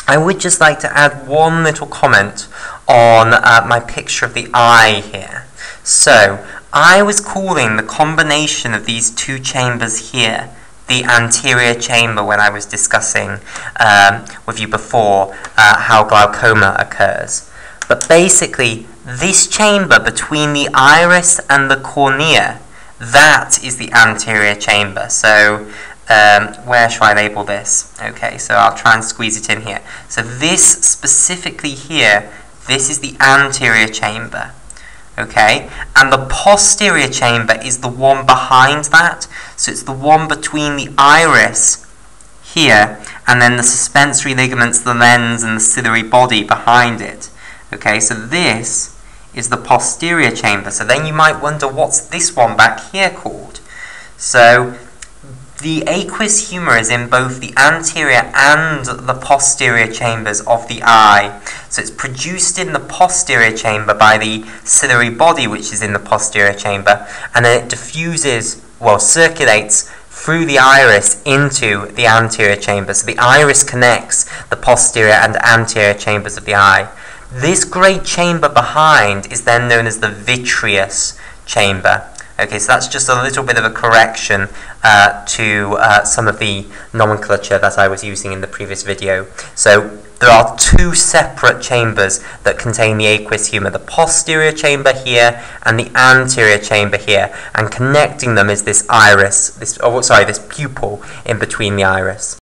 I would just like to add one little comment on my picture of the eye here. So, I was calling the combination of these two chambers here the anterior chamber when I was discussing with you before how glaucoma occurs. But basically, this chamber between the iris and the cornea, that is the anterior chamber. So, where shall I label this? Okay, so I'll try and squeeze it in here. So this specifically here, this is the anterior chamber. Okay, and the posterior chamber is the one behind that. So it's the one between the iris here, and then the suspensory ligaments, the lens, and the ciliary body behind it. Okay, so this is the posterior chamber. So then you might wonder, what's this one back here called? So the aqueous humor is in both the anterior and the posterior chambers of the eye. So it's produced in the posterior chamber by the ciliary body, which is in the posterior chamber, and then it diffuses, well, circulates through the iris into the anterior chamber. So the iris connects the posterior and anterior chambers of the eye. This great chamber behind is then known as the vitreous chamber. Okay, so that's just a little bit of a correction to some of the nomenclature that I was using in the previous video. So there are two separate chambers that contain the aqueous humor, the posterior chamber here and the anterior chamber here, and connecting them is this iris, this pupil in between the iris.